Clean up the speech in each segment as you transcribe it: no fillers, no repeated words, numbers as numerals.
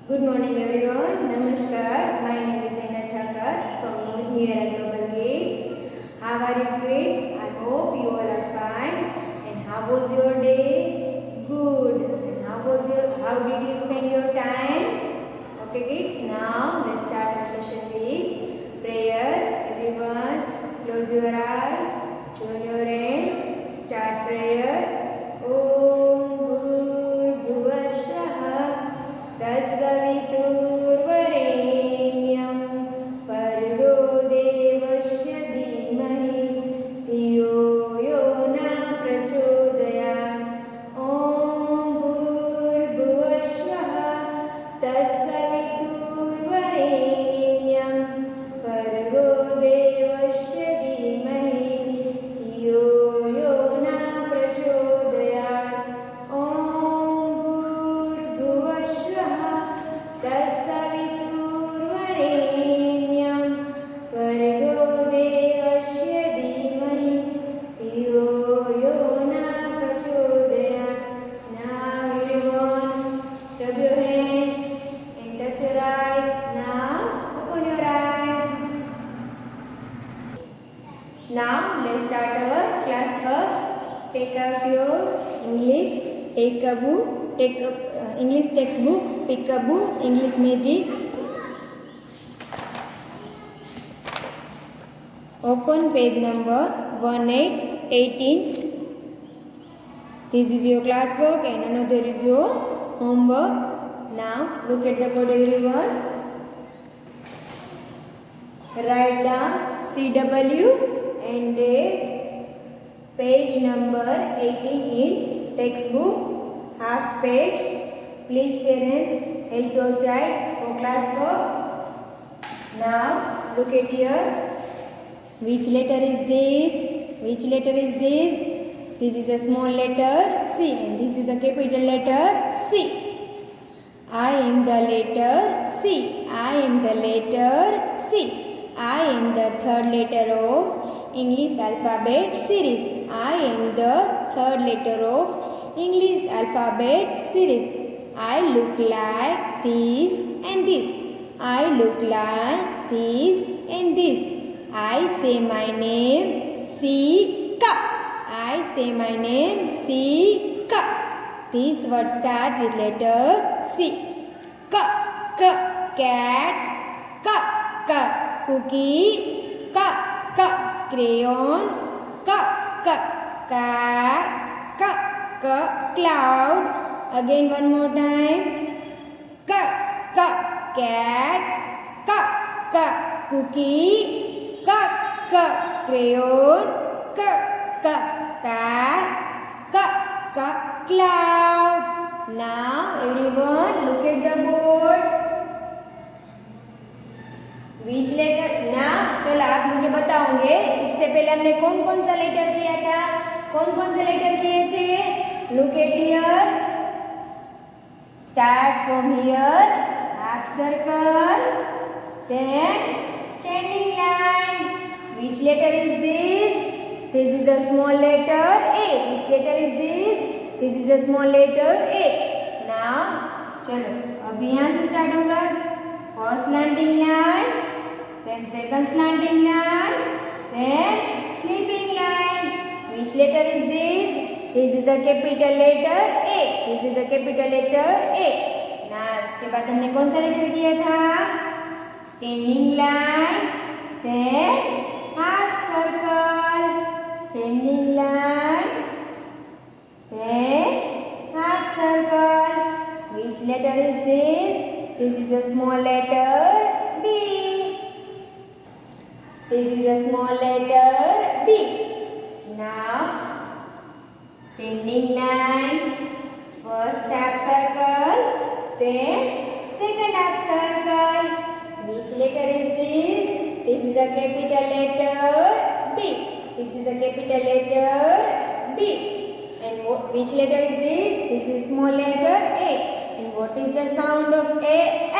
Good morning everyone. Namaskar. My name is Naina Thakkar from New Era Global Kids. How are you kids? I hope you all are fine. And how was your day? Good. And how did you spend your time? Okay kids, now let's start our session with prayer. Everyone close your eyes, join your hand, start prayer. Om Bhurvasvaha तत्सवितुर्वरेण्यं भर्गो देवस्य धीमहि धियो यो न प्रचोदयात् ॐ भूर्भुवस्वः तत्सवितुर्वरेण्यं भर्गो देवस्य धीमहि धियो यो न प्रचोदयात् ॐ भूर्भुवस्वः तत्सवितुर्वरेण्यं भर्गो देवस्य धीमहि धियो यो न प्रचोदयात्. Now everyone, rub your hands and touch your eyes. Now open your eyes. Now let's start our class up. Take out your English. Take a book. Take a English textbook. Pick a book. English Magic. Open page number 1818. This is your class work and another is your homework. Now look at the board everyone. Write down CW and date. Page number 18 in textbook. Half page. Please parents help your child for class work. Now look at here. Which letter is this? Which letter is this? This is a small letter C and this is a capital letter C. I am the letter C. I am the letter C. I am the third letter of English alphabet series. I am the third letter of English alphabet series. I look like this and this. I look like this and this. I say my name Sika. I say my name Sika. This word start with letter C. K, K, cat. K, K, cookie. K, K, crayon. K, K, cat. K, K, cloud. Again one more time. K, K, cat. K, K, cookie. K, K, crayon. K, K, cat. K, K, cloud. Now everyone look at the board. Which letter? Now चलो आप मुझे बताओगे इससे पहले हमने कौन कौन सा लेटर किया था? कौन कौन से लेटर किए थे? Look at here. Start from here. Half circle. Then standing line. Which letter is this? This is a small letter A. Which letter is this? This is a small letter A. Now चलो अब यहाँ से start होगा. First slanting line. Then second slanting line. Then sleeping line. Which letter is this? This is a capital letter A. This is a capital letter A. Now उसके बाद हमने कौन सा लेटर किया था? Standing line. Then half circle. Standing line. Then half circle. Which letter is this? This is a small letter B. This is a small letter B. Now standing line, first half circle, then second half circle. Which letter is this? This is a capital letter B. This is a capital letter B. And which letter is this? This is small letter A. And what is the sound of A?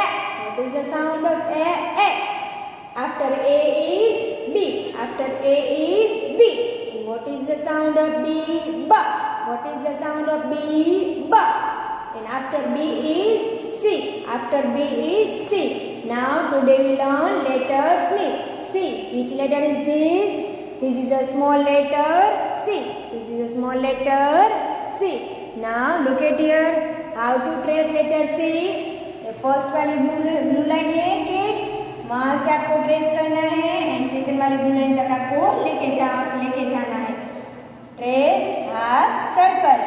A. What is the sound of A? A. After A is B. After A is B. And what is the sound of B? B. What is the sound of B? B. And after B is C. After After B is C. Now today we learn letter C. Which letter is this? This is a small letter C. This is a small letter C. Now look at here. How to trace letter C? First वाली blue line है kids, वहां से आपको trace करना है and second वाली blue line तक आपको लेके जाना है. Trace half circle.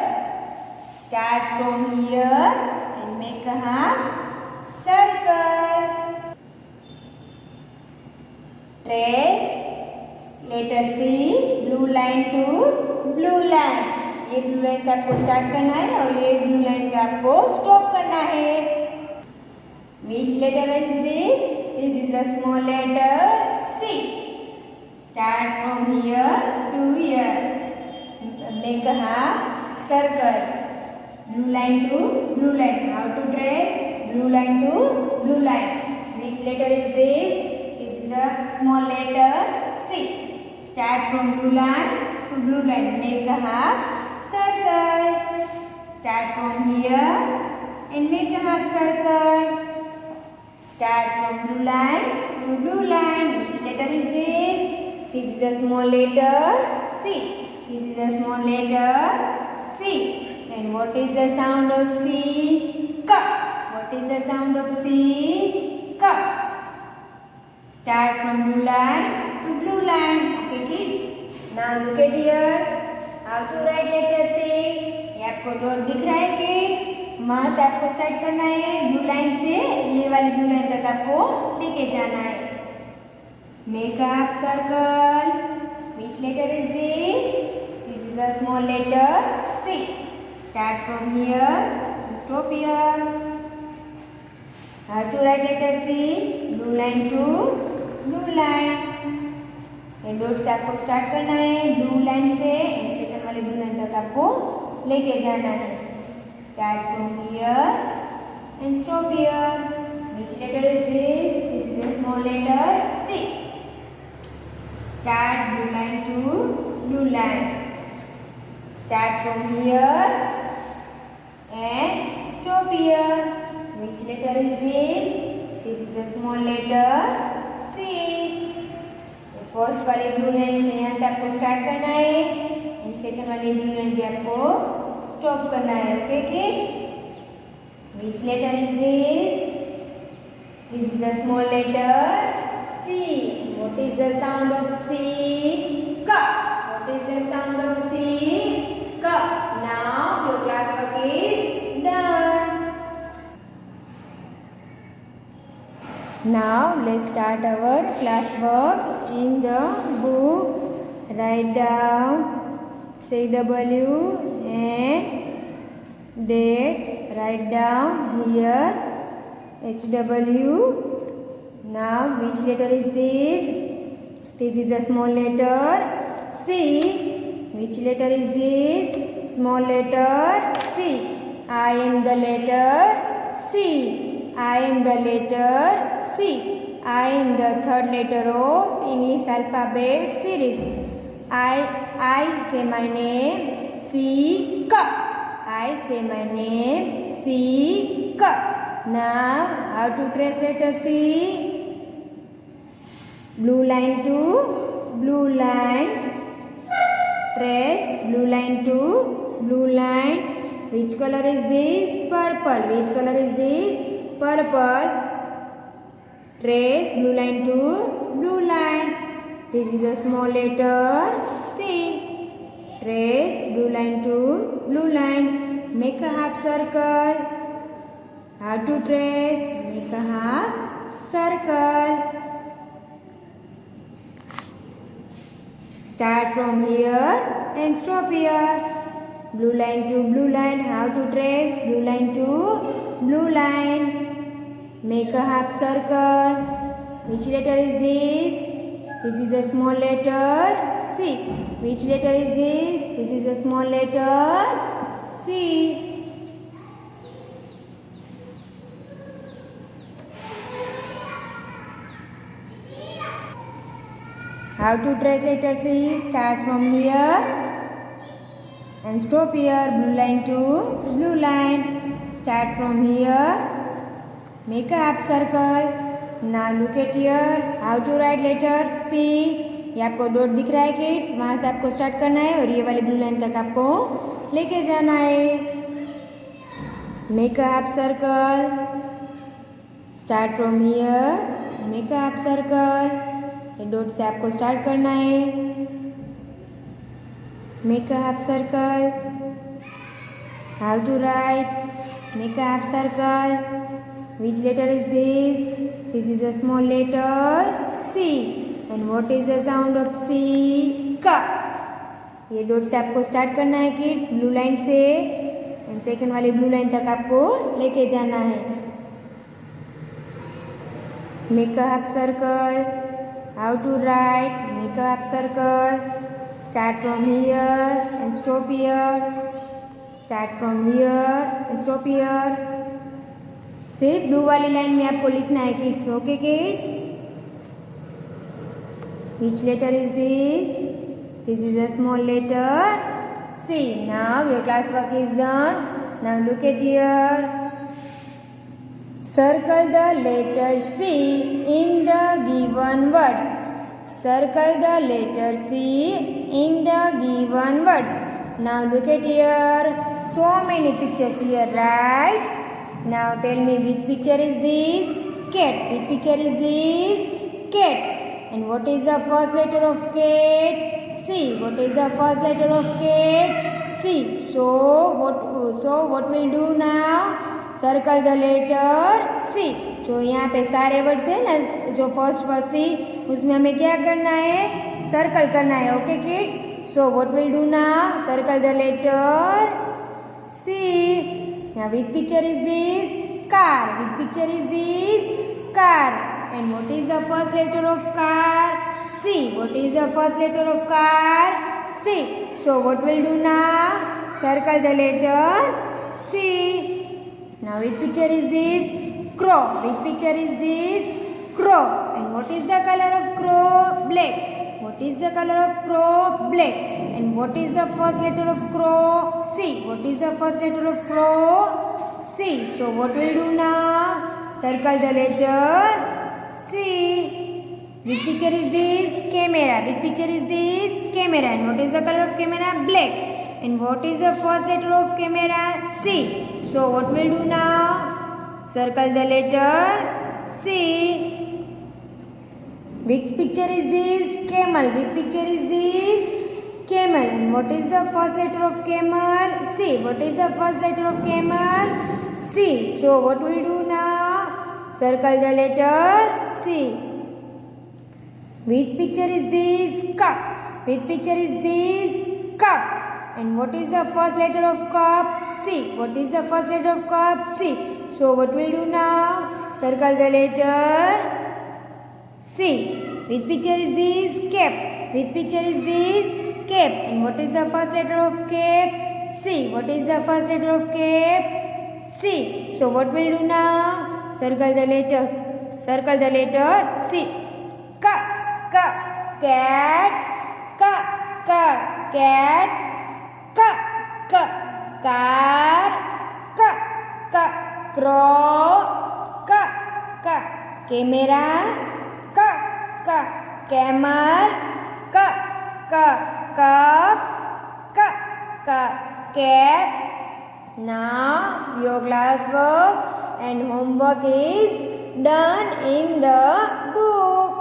Start from here and make a half circle. Trace letter C blue line to blue line. ये ब्लू लाइन से आपको स्टार्ट करना है और ये ब्लू लाइन पे आपको स्टॉप करना है. Which letter is this? This is a small letter C. Start from here to here. Make a half circle. Blue line to blue line. How to trace blue line to blue line? Which letter is this? This is a small letter C. Start from blue line to blue line. Make a half circle. Start from here and make a half circle. Start from blue line to blue line. Which letter is this? This is a small letter C. This is a small letter C. And what is the sound of C? K. What is the sound of C? K. Start from blue line to blue line. Okay kids. Now look at here. How to write letter C? ये आपको dot दिख रहा है kids. वहां से आपको start करना है ब्लू लाइन से ये वाली ब्लू लाइन तक आपको लेके जाना है. Make a half circle. Which letter is this? This is a small letter C. Start from here and stop here. How to write letter C? Blue line to blue line. ये dot से आपको start करना है blue line से and second वाली blue line तक आपको लेके जाना है. Start from here and stop here. Which letter is this? This is a small letter C. Start blue line to blue line. Start from here and stop here. Which letter is this? This is a small letter C. First वाली blue line से यहाँ से आपको start करना है and second वाली blue line भी आपको स्टॉप करना है. Okay kids. Which letter is this? This is a small letter C. What is the sound of C? K. What is the sound of C? K. Now your class work is done. Now let's start our class work. In the book, write down CW and date. Write down here HW. Now which letter is this? This is a small letter C. Which letter is this? Small letter C. I am the letter C. I am the letter C. I am the third letter of English alphabet series. I say my name C. K. I say my name C. K. Now how to trace letter C? Blue line to blue line. Trace blue line to blue line. Which color is this? Purple. Which color is this? Purple. Trace blue line to blue line. This is a small letter C. Trace blue line to blue line. Make a half circle. How to trace? Make a half circle. Start from here and stop here. Blue line to blue line. How to trace? Blue line to blue line. Make a half circle. Which letter is this? This is a small letter C. Which letter is this? This is a small letter C. How to trace letter C? Start from here and stop here. Blue line to blue line. Start from here Make a half circle. Now look at here. How to write letter C. ये आपको dot दिख रहा है kids, वहाँ से आपको start करना है और ये वाली ब्लू लाइन तक आपको लेके जाना है. Make a half circle. Start from here. Make a half circle. ये डॉट से आपको स्टार्ट करना है. Make a half circle. How to write? Make a half circle. Which letter is this? This is a small letter C. And what is the sound of C? Ka. ये dot से आपको start करना है kids, blue line से, and second वाली blue line तक आपको लेके जाना है. Make a half circle. How to write? Make a half circle. Start from here and stop here. Start from here and stop here. सिर्फ ब्लू वाली line में आपको लिखना है kids. Okay kids? Which letter is this? This is a small letter C. Now your class work is done. Now look at here. Circle the letter C in the given words. Circle the letter C in the given words. Now look at here. So many pictures here, right? Now tell me, which picture is this? Cat. Which picture is this? Cat. And what is the first letter of cat? C. What is the first letter of cat? C. So what we'll do now? Circle the letter C. जो यहाँ पे सारे words है ना, जो first C, उसमें हमें क्या करना है? सर्कल करना है. Okay kids? So what we'll do now? Circle the letter C. Now which picture is this? Car. Which picture is this? Car. And what is the first letter of car? C. What is the first letter of car? C. So what we'll do now? Circle the letter C. Now which picture is this? Crow. Which picture is this? Crow. And what is the color of crow? Black. What is the color of crow? Black. And what is the first letter of crow? C. What is the first letter of crow? C. So what we'll do now? Circle the letter C. Which picture is this? Camera. Which picture is this? Camera. And what is the color of camera? Black. And what is the first letter of camera? C. So what we'll do now? Circle the letter C. Which picture is this? Camel. Which picture is this? Camel. And what is the first letter of camel? C. What is the first letter of camel? C. So what we'll do now? Circle the letter C. Which picture is this? Cup. Which picture is this? Cup. And what is the first letter of cup? C. What is the first letter of cup? C. So what we'll do now? Circle the letter C. Which picture is this? Cap. Which picture is this? Cap. And what is the first letter of cap? C. What is the first letter of cap? C. So what we'll do now? Circle the letter C. Cat. Cat. Car. Crow. Camera. Camel. Cup. Cap. Now your class work and homework is done in the book.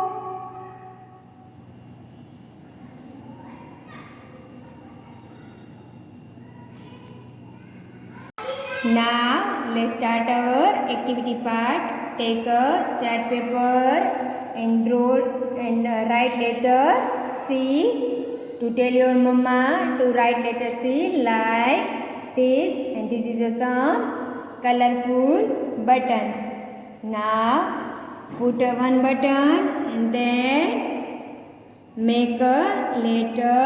Now let's start our activity part. Take a chart paper and draw and write letter C. To tell your mama to write letter C like this, and this is some colorful buttons. Now put one button and then make a letter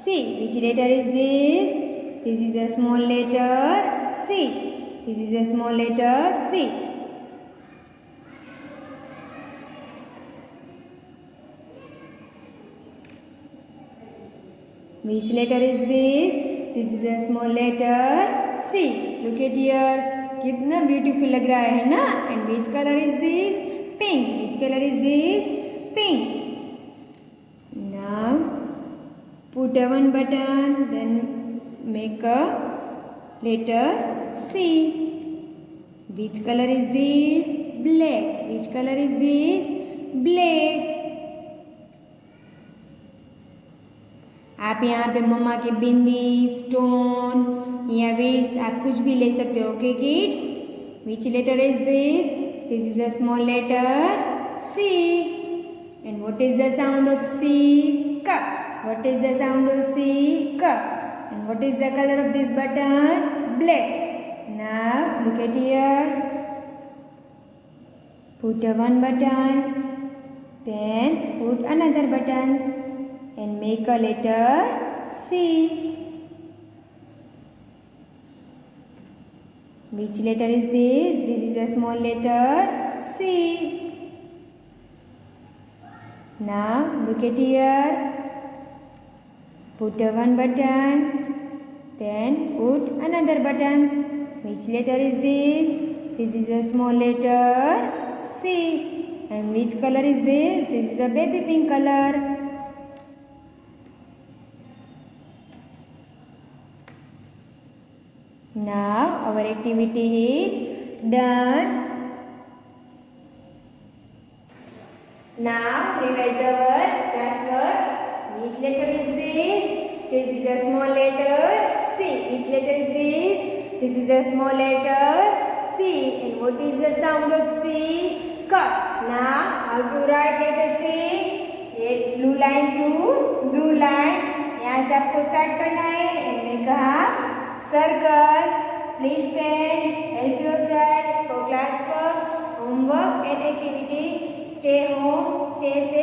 C. Which letter is this? This is a small letter C. This is a small letter C. Which letter is this? This is a small letter C. Look at here. कितना beautiful लग रहा है ना. And which colour is this? Pink. Which colour is this? Pink. Now put a one button, then make a letter C. Which color is this? Black. Which color is this? Black. आप यहाँ पे मम्मा के बिंदी, stone या beads आप कुछ भी ले सकते हो. Okay kids. Which letter is this? This is a small letter C. And what is the sound of C? Ka. What is the sound of C? Ka. And what is the color of this button? Black. Now look at here. Put a one button, then put another buttons and make a letter C. Which letter is this? This is a small letter C. Now look at here. Put a one button, then put another buttons. Which letter is this? This is a small letter C. And which color is this? This is a baby pink color. Now our activity is done. Now revise our classwork. Which letter is this? This is a small letter C. Which letter is this? This is a small letter C. And what is the sound of C? Ka. Now how to write letter C? ये blue line to blue line. यहाँ से आपको start करना है. And make a circle. Please parents help your child for classwork, homework and activity. Stay home, stay safe.